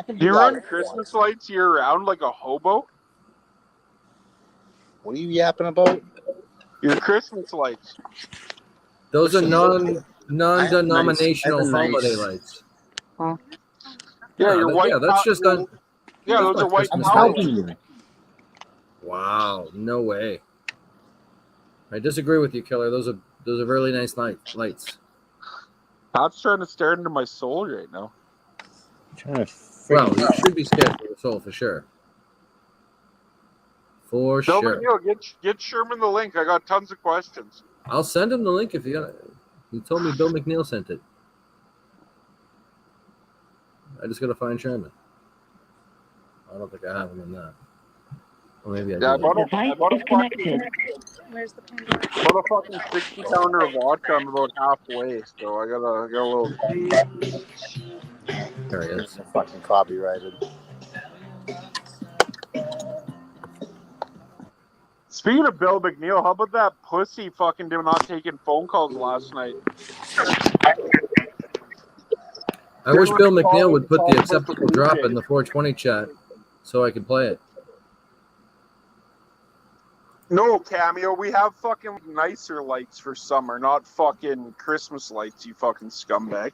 Do you run Christmas lights year round like a hobo? What are you yapping about? Your Christmas lights. Those are non-denominational holiday lights. Yeah, your white. Yeah, that's just on. Yeah, those are white. Christmas I'm helping you. Wow, no way. I disagree with you, Killer. Those are really nice lights. Pat's trying to stare into my soul right now. Well, you should be scared for your soul for sure. For Tell sure. me, get Sherman the link. I got tons of questions. I'll send him the link if you. He told me Bill McNeil sent it. I just gotta find Sherman. I don't think I have him in that. Or maybe I Yeah, I do. bought a Device disconnected. Where's the Pandora? bought a fucking 60-pounder of vodka. I'm about halfway, so I got a little. There he is. Fucking copyrighted. Speaking of Bill McNeil, how about that pussy fucking not taking phone calls last night? I wish Bill McNeil would put the acceptable drop in the 420 chat so I could play it. No, Cameo, we have fucking nicer lights for summer, not fucking Christmas lights, you fucking scumbag.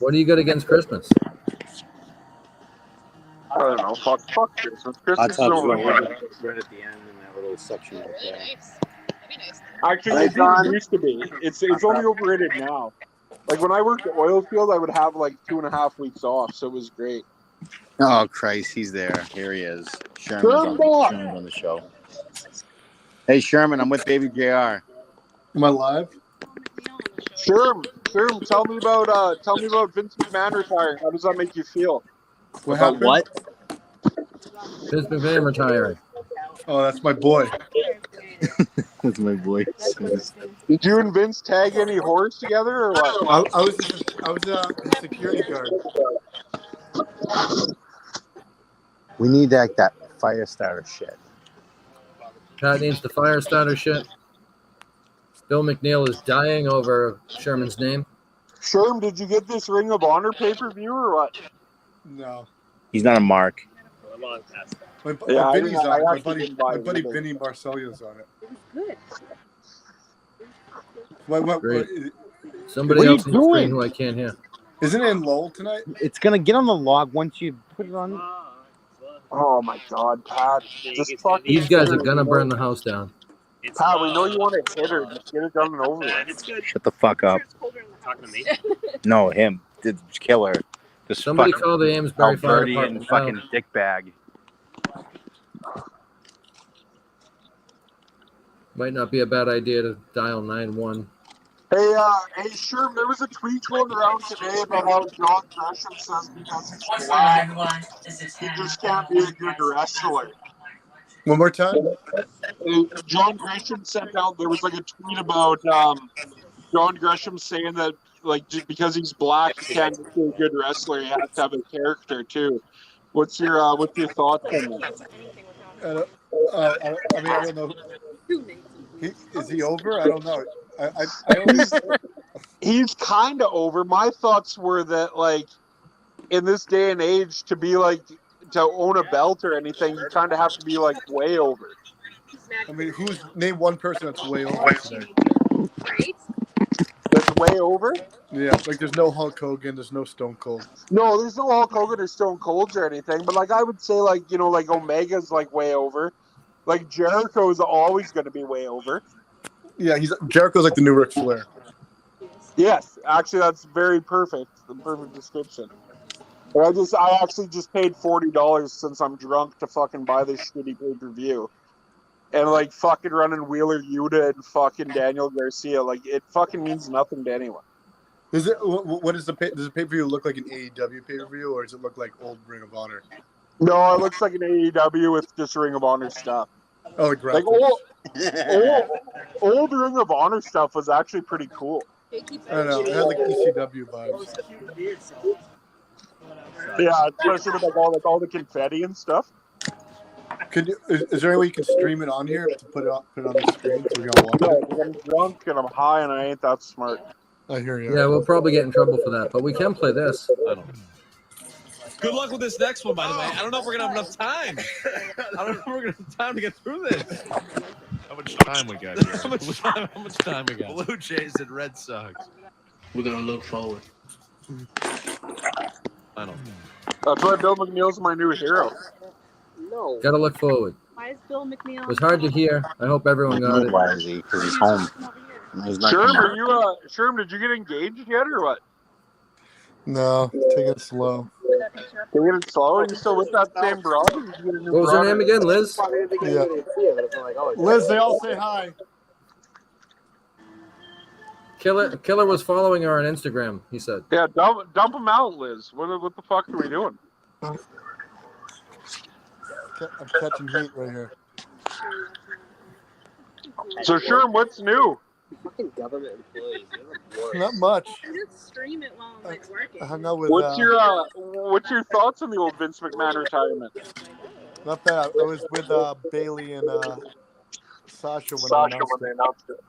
What do you got against Christmas? I don't know. Fuck Christmas. Hot Christmas is tub's over. right at the end in that little section right there. Actually, it didn't used to be. It's only overrated now. Like when I worked at oil field, I would have like 2.5 weeks off, so it was great. Oh, Christ, he's there. Here he is. Sherman's on the show. Hey, Sherman, I'm with Baby JR. Am I live? Sherm, tell me about Vince McMahon retiring. How does that make you feel? What happened? What? Vince McMahon retiring. Oh, that's my boy. That's my voice. Did you and Vince tag any whores together or what? I was a security guard. We need that fire starter shit. Pat needs the fire starter shit. Bill McNeil is dying over Sherman's name. Sherm, did you get this Ring of Honor pay-per-view or what? No. He's not a mark. I'm on past that. My I buddy didn't Vinny Marcelio's on it. Good. What Great. is- Somebody What are you else on the doing? screen who I can't hear. isn't it in Lowell tonight? It's gonna get on the log once you put it on. Oh my God, Pat! Just fucking These guys are gonna burn the house down. Pat, we know you want to hit her. Just get it done and over with. It's good. Shut the fuck up. Talking to me. No, him. Did kill her. Just Somebody fucking call the Amesbury Fire Alberti and Department. fucking Now. dickbag. Might not be a bad idea to dial 9-1. Hey, Sherm, there was a tweet going around today about how John Gresham says because he's black, he just can't be a good wrestler. One more time. John Gresham sent out, there was like a tweet about John Gresham saying that like just because he's black, he can't be a good wrestler. He has to have a character too. What's your thoughts on that? I don't know. Is he over? I don't know. I always, He's kind of over. My thoughts were that like in this day and age, to be like to own a belt or anything, you kind of have to be like way over. I mean, name one person that's way over today? That's way over. Yeah, like there's no Hulk Hogan, there's no Stone Cold. No, there's no Hulk Hogan or Stone Colds or anything. But like I would say, like like Omega's like way over. Like Jericho is always going to be way over. Yeah, Jericho's like the new Ric Flair. Yes, actually, that's very perfect. The perfect description. But I actually just paid $40 since I'm drunk to fucking buy this shitty pay-per-view. And like fucking running Wheeler Yuta and fucking Daniel Garcia, like it fucking means nothing to anyone. Is it? What is does the pay-per-view look like an AEW pay-per-view, or does it look like old Ring of Honor? No, it looks like an AEW with just Ring of Honor stuff. Oh, Like graphics. old Ring of Honor stuff was actually pretty cool. I don't know. It had like ECW vibes. Yeah, especially with all the confetti and stuff. Is there any way you can stream it on here to put it on the screen so we can watch Yeah, it? 'cause I'm drunk and I'm high and I ain't that smart. I hear you. Yeah, we'll probably get in trouble for that, but we can play this. Good luck with this next one, by the way. I don't know if we're gonna have enough time. I don't know if we're gonna have time to get through this. How much time we got here? How much time we got? Blue Jays and Red Sox. We're gonna look forward. I don't. That's why Bill McNeil's my new hero. No. Gotta look forward. Why is Bill McNeil? It was hard to hear. I hope everyone got it. Why is he? Because he's home. He's not Sherm, coming out. Sherm, did you get engaged yet or what? No, take it slow. Taking it slow? Are you still with that same broad? What was her name again, Liz? Yeah. Liz, they all say hi. Killer was following her on Instagram. He said. Yeah, dump him out, Liz. What the fuck are we doing? I'm catching heat right here. So, Sherm, what's new? Fucking government employees. They're the worst. Not much. I just stream it while I'm like working. I hung out with. What's your thoughts on the old Vince McMahon retirement? Not bad. I was with Bailey and Sasha when they announced it.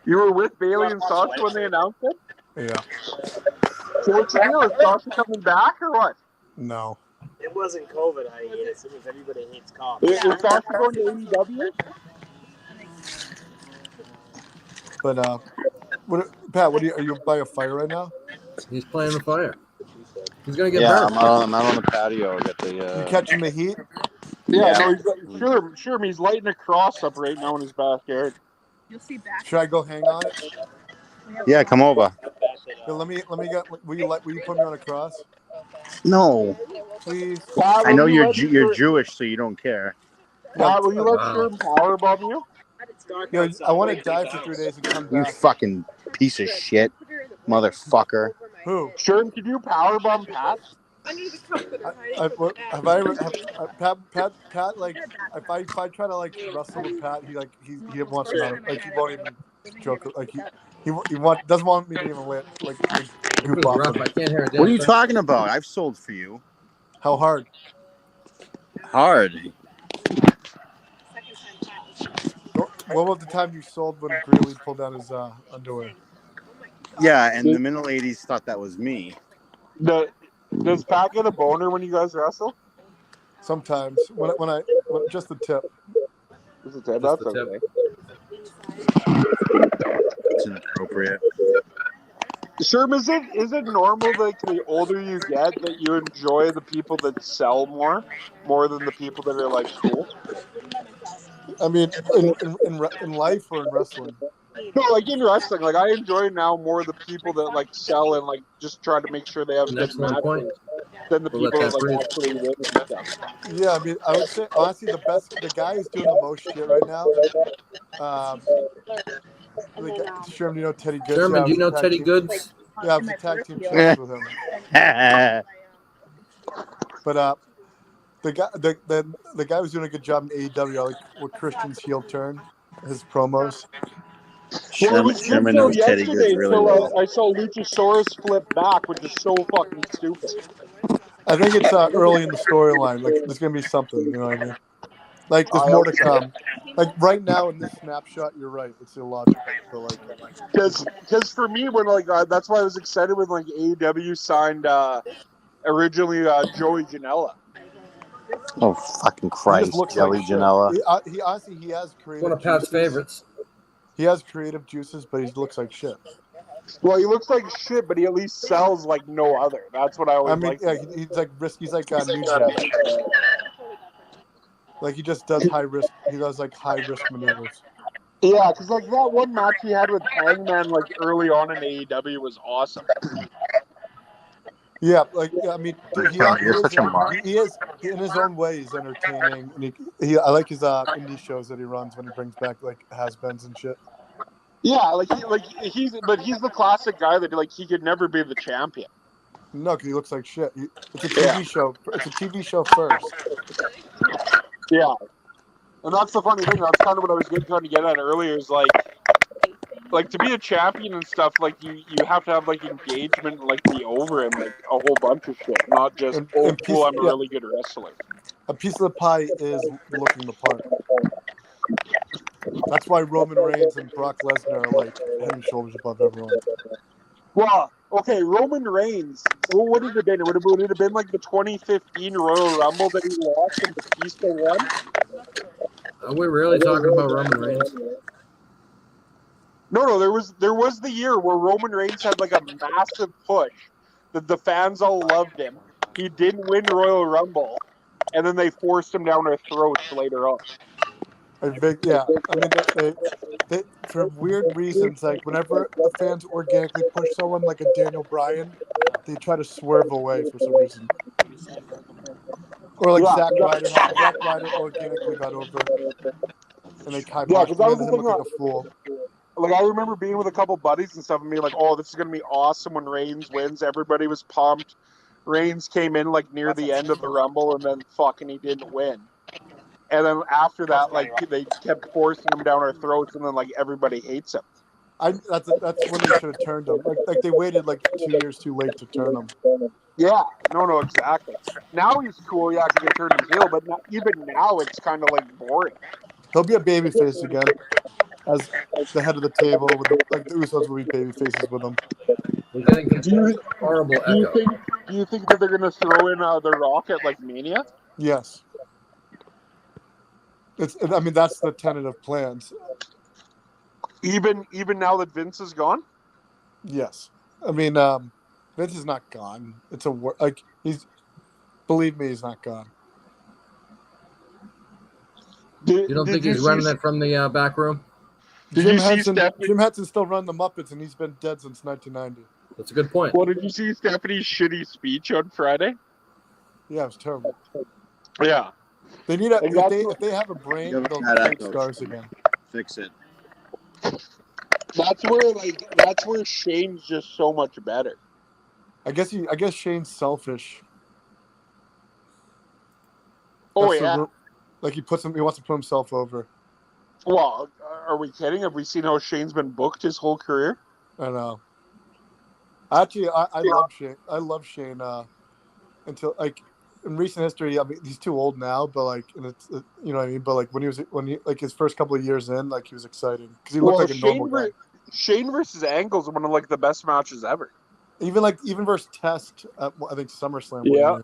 You were with Bailey and Sasha when they announced it? Yeah. So what's the deal? Is Sasha coming back or what? No. It wasn't COVID hiatus. It was everybody hates cops. Is Sasha going to AEW? But Pat, are you by a fire right now? He's playing the fire. He's gonna get Yeah, burnt. I'm out on the patio. I got the. You catching the heat? Yeah. No, sure. He's lighting a cross up right now in his backyard. You'll see back. Should I go hang on it? Yeah, come over. Yeah, let me get. Will you put me on a cross? No, please. I know you're Jewish, so you don't care. Will you let Sherm powerbomb you? Yeah, I want to die for 3 days and come You back. fucking piece of shit, motherfucker. Who? Sherm, could you powerbomb Pat? Have I ever Pat like if I try to like wrestle with Pat, he wants to like he won't even joke like he doesn't want me to even like goof off him. I can't hear it. What are you talking about? I've sold for you. How hard? Hard. What about the time you sold when Greeley pulled down his underwear? Yeah, and the middle ladies thought that was me. Does Pat get a boner when you guys wrestle? Sometimes when just the tip. Just the tip. That's okay. It's inappropriate. Sherm, is it normal that the older you get that you enjoy the people that sell more than the people that are like cool? I mean, in life or in wrestling? No, like in wrestling, like I enjoy now more the people that like sell and like just try to make sure they have good matches than the people that like actually win and stuff. Yeah, I mean, I would say honestly the guy who's doing the most shit right now. Sherman, you know Teddy Goods. Sherman, do you know Teddy Goods? Yeah, I was a tag team champion with him. But the guy was doing a good job in AEW. I like what Christian's heel turn, his promos. Sherman knows Teddy Goods really well. I saw Luchasaurus flip back, which is so fucking stupid. I think it's early in the storyline. Like there's gonna be something, you know what I mean? Like there's more to come. Like right now in this snapshot, you're right. It's illogical. But because for me, when that's why I was excited when like AEW signed originally Joey Janela. Oh fucking Christ, Joey Janela. He honestly has creative. One of Pat's favorites. He has creative juices, but he looks like shit. Well, he looks like shit, but he at least sells like no other. That's what I always like. Yeah, he's like risky. He's like New Jack. Like he just does high risk. He does like high risk maneuvers. Yeah, because like that one match he had with Hangman like early on in AEW was awesome. Yeah, like I mean, you're such a mark. He is in his own way. He's entertaining, and I like his indie shows that he runs when he brings back like has-beens and shit. Yeah, he's the classic guy that like he could never be the champion. No, because he looks like shit. It's a TV show. It's a TV show first. Yeah, and that's the funny thing. That's kind of what I was trying to get at earlier. Is like to be a champion and stuff. Like you have to have like engagement, and, like be over and like a whole bunch of shit, not just I'm a really good wrestler. A piece of the pie is looking the part. That's why Roman Reigns and Brock Lesnar are like head and shoulders above everyone. Well, okay, Roman Reigns. What would it have been? Would it have been like the 2015 Royal Rumble that he lost and Batista won? Are we really talking about Roman Reigns? No. There was the year where Roman Reigns had like a massive push that the fans all loved him. He didn't win Royal Rumble, and then they forced him down our throats later on. I mean, they for weird reasons, like whenever the fans organically push someone like a Daniel Bryan, they try to swerve away for some reason. Or like Zack Ryder. Zack Ryder organically got over, and they kind of made him look like a fool. Like I remember being with a couple buddies and stuff and being like, "Oh, this is gonna be awesome when Reigns wins." Everybody was pumped. Reigns came in like near the end of the Rumble, and then fucking he didn't win. And then after that, like they kept forcing him down our throats, and then like everybody hates him. That's when they should have turned him. Like they waited like 2 years too late to turn him. Yeah, no, exactly. Now he's cool, yeah, because they turned him heel, but even now it's kind of like boring. He'll be a babyface again, as the head of the table with the Usos will be babyfaces with him. We're getting horrible echo. Do you think that they're gonna throw in the Rock at like Mania? Yes. I mean, that's the tentative plans. Even now that Vince is gone? Yes. I mean, Vince is not gone. It's believe me, he's not gone. You don't think he's running it from the back room? Jim Henson's still running the Muppets, and he's been dead since 1990. That's a good point. Well, did you see Stephanie's shitty speech on Friday? Yeah, it was terrible. Yeah. They need if they have a brain, they'll create stars again. Fix it. That's where Shane's just so much better. I guess Shane's selfish. Oh yeah. Like he wants to put himself over. Well, are we kidding? Have we seen how Shane's been booked his whole career? I know. Actually, I love Shane. I love Shane until like in recent history. I mean, he's too old now, but like, and it's you know what I mean. But like when he like his first couple of years in, like he was exciting because he looked like a normal guy. Shane versus Angle's one of like the best matches ever. Even versus Test at I think SummerSlam. Yeah,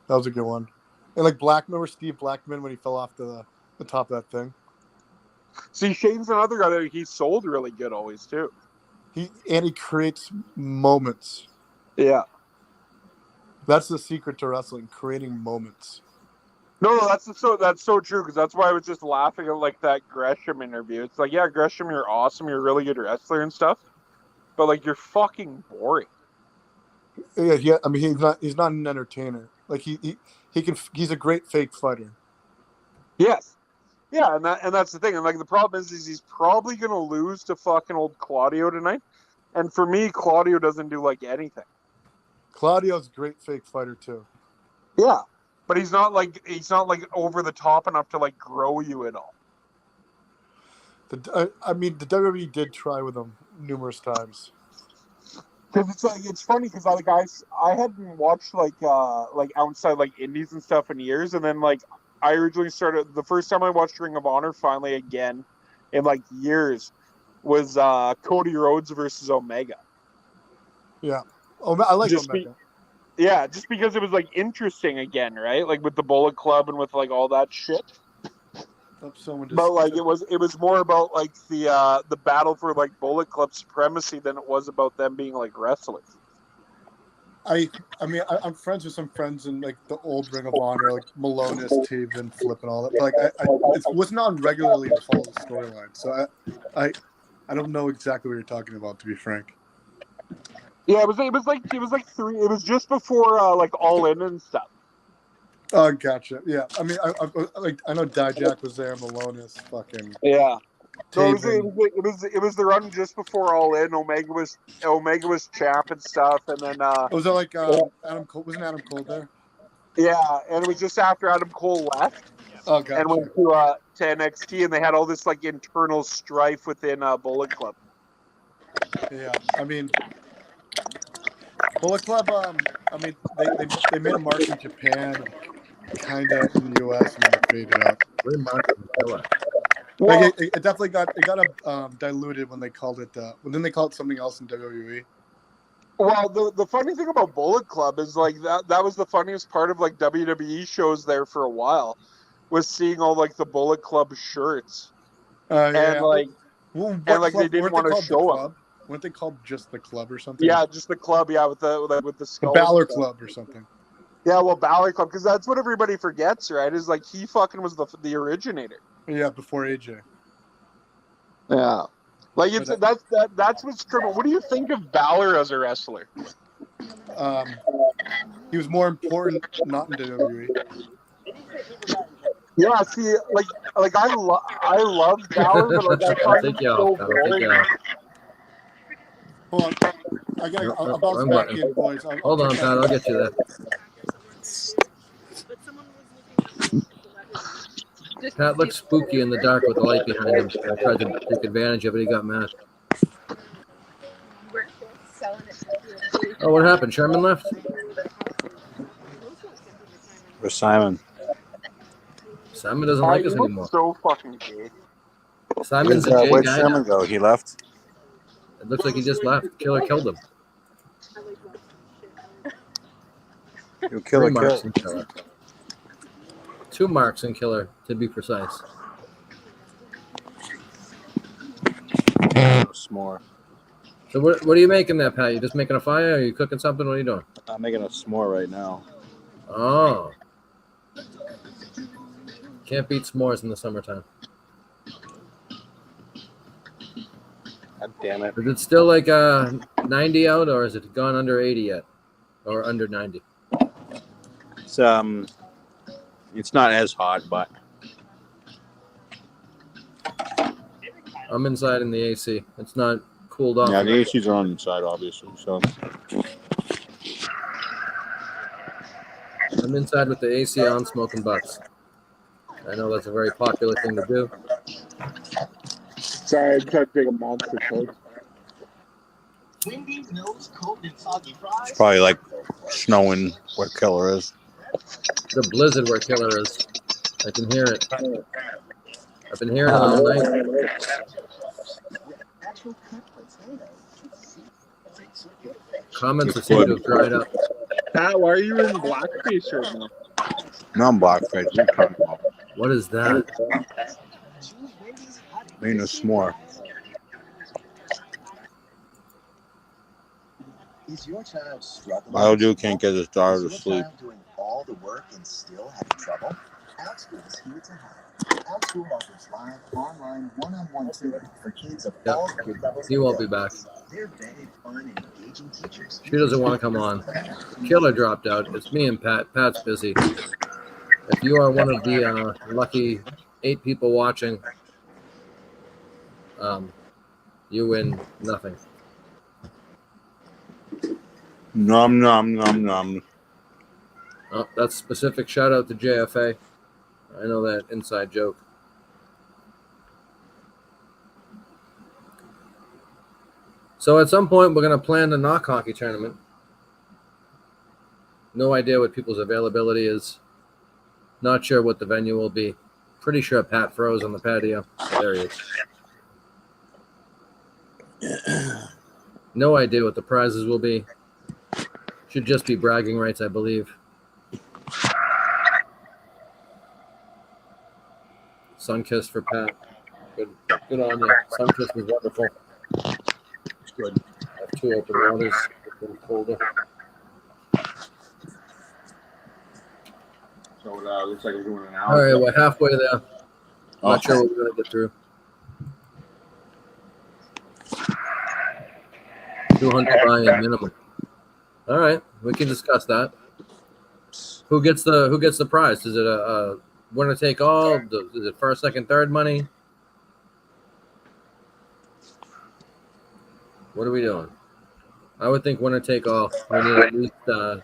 that was a good one. And like Blackman or Steve Blackman when he fell off the top of that thing. See, Shane's another guy that he sold really good always too. He creates moments. Yeah. That's the secret to wrestling, creating moments. No, that's so true because that's why I was just laughing at like that Gresham interview. It's like, yeah, Gresham, you're awesome, you're a really good wrestler and stuff, but like you're fucking boring. Yeah. I mean, he's not an entertainer. Like he's a great fake fighter. Yes. Yeah, and that's the thing. And like the problem is he's probably gonna lose to fucking old Claudio tonight. And for me, Claudio doesn't do like anything. Claudio's a great fake fighter too. Yeah. But he's not like over the top enough to like grow you at all. I mean, the WWE did try with him numerous times. Because it's funny because like I hadn't watched like outside like indies and stuff in years, and then like I originally started the first time I watched Ring of Honor finally again in like years was Cody Rhodes versus Omega. Yeah, I like Omega. Yeah, just because it was like interesting again, right? Like with the Bullet Club and with like all that shit. But like it was more about like the battle for like Bullet Club supremacy than it was about them being like wrestlers. I mean I'm friends with some friends in like the old Ring of Honor, like Malonis, Taven, Flip, and all that. But like it wasn't on regularly to follow the storyline, so I don't know exactly what you're talking about, to be frank. Yeah, it was three. It was just before like All In and stuff. Oh, gotcha. Yeah, I mean, I know Dijak was there, Malonis, fucking yeah. So it was the run just before All In. Omega was champ and stuff, and then was there like Adam Cole? Wasn't Adam Cole there? Yeah, and it was just after Adam Cole left. Oh, gotcha. And went to NXT, and they had all this like internal strife within Bullet Club. Yeah, I mean, Bullet Club. I mean, they made a mark in Japan, kind of in the US, and then they faded out. Well, like it definitely got diluted when they called it. Then they called it something else in WWE. Well, the funny thing about Bullet Club is like that was the funniest part of like WWE shows there for a while, was seeing all like the Bullet Club shirts. Yeah. And like, they didn't want to show them. Weren't they called just the club or something? Yeah, just the club. Yeah, with the skull. The Balor Club or something. Yeah, well, Balor Club, because that's what everybody forgets, right? Is like he fucking was the originator. Yeah, before AJ. Yeah, like that's what's criminal. What do you think of Balor as a wrestler? He was more important not in WWE. Yeah, see, like I love Bauer, but like I I'll find him take you so off, Pat. I'll take you boring. off. Hold on. I'll bounce Wrong back button. in, boys. I'll Hold check on, back Pat. in. I'll get you there. Pat looks spooky in the dark with the light behind him. I tried to take advantage of it. He got mad. Oh, what happened? Sherman left? Where's Simon? Simon doesn't like us You look anymore. so fucking gay. Simon's a J Where'd guy Sherman now. go? He left? It looks like he just left. Killer killed him. You kill 3 a marks kill. and killer. 2 marks and killer, to be precise. S'more. So what are you making there, Pat? You just making a fire? Or are you cooking something? What are you doing? I'm making a s'more right now. Oh. Can't beat s'mores in the summertime. God damn it. Is it still like 90 out, or is it gone under 80 yet? Or under 90? It's not as hot, but I'm inside in the AC. It's not cooled off. yeah, the ACs are on inside, obviously. So I'm inside with the AC on, smoking butts. I know that's a very popular thing to do. Sorry, I tried to take a monster coke. it's probably like snowing where Killer is. It's a blizzard where Killer is. I can hear it. I've been hearing it all night. Comments seem to have dried up. Pat, why are you in blackface right now? No, I'm blackface. What are you talking about? What is that? Making a s'more. Is your child struggling? Biodu can't get his daughter to sleep. Doing all the work and still having trouble? OutSchool is here to help. OutSchool offers live, online, one-on-one tutoring for kids of all grade levels. He won't be back. They're vetted, fun, and engaging teachers. She doesn't want to come on. Killer dropped out. It's me and Pat. Pat's busy. If you are one of the lucky 8 people watching, you win nothing. Nom nom nom nom. Oh, that's specific shout out to JFA. I know that inside joke. So at some point we're going to plan the Nok Hockey tournament. No idea what people's availability is. Not sure what the venue will be. Pretty sure Pat froze on the patio. There he is. No idea what the prizes will be. Should just be bragging rights, I believe. Sunkiss for Pat. Good on you. Sunkiss was wonderful. It's good. I have 2 open waters. It's been colder. So it looks like we're doing an hour. All right, we're halfway there. I'm not Okay. sure what we're going to get through. 200 buy-in minimum. All right, we can discuss that. Who gets the prize? Is it a winner take all? Is it first, second, third money? What are we doing? I would think winner take all. We need at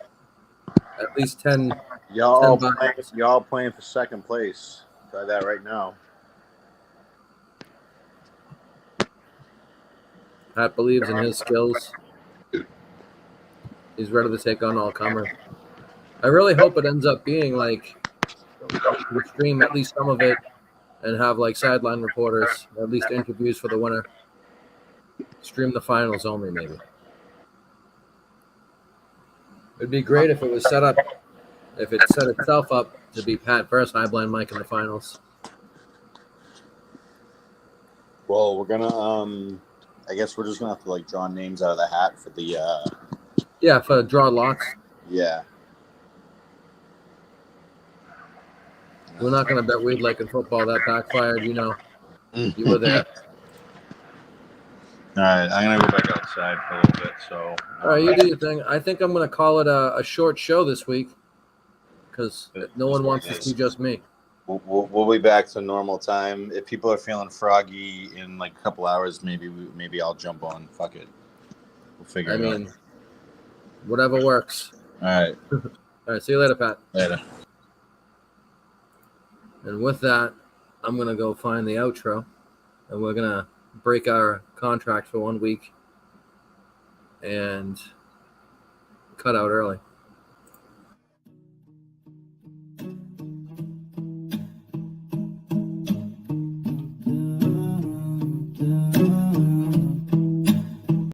least 10. Y'all playing for second place. Try that right now. Pat believes in his skills. He's ready to take on all comers. I really hope it ends up being like we stream at least some of it and have like sideline reporters, at least interviews for the winner. Stream the finals only, maybe. It'd be great if it was set up, if it set itself up to be Pat versus Highblind Mike in the finals. Well, we're gonna I guess we're just gonna have to like draw names out of the hat for the Yeah, for draw lots. yeah. We're not going to bet we'd like in football. That backfired, you know. You were there. All right, I'm gonna go back outside for a little bit. So All right, you do your thing. I think I'm going to call it a short show this week because no one wants to see just me. We'll be back to normal time. If people are feeling froggy in like a couple hours, maybe I'll jump on. Fuck it. We'll figure it out. Whatever works. All right. All right. See you later, Pat. Later. And with that, I'm going to go find the outro, and we're going to break our contract for 1 week and cut out early.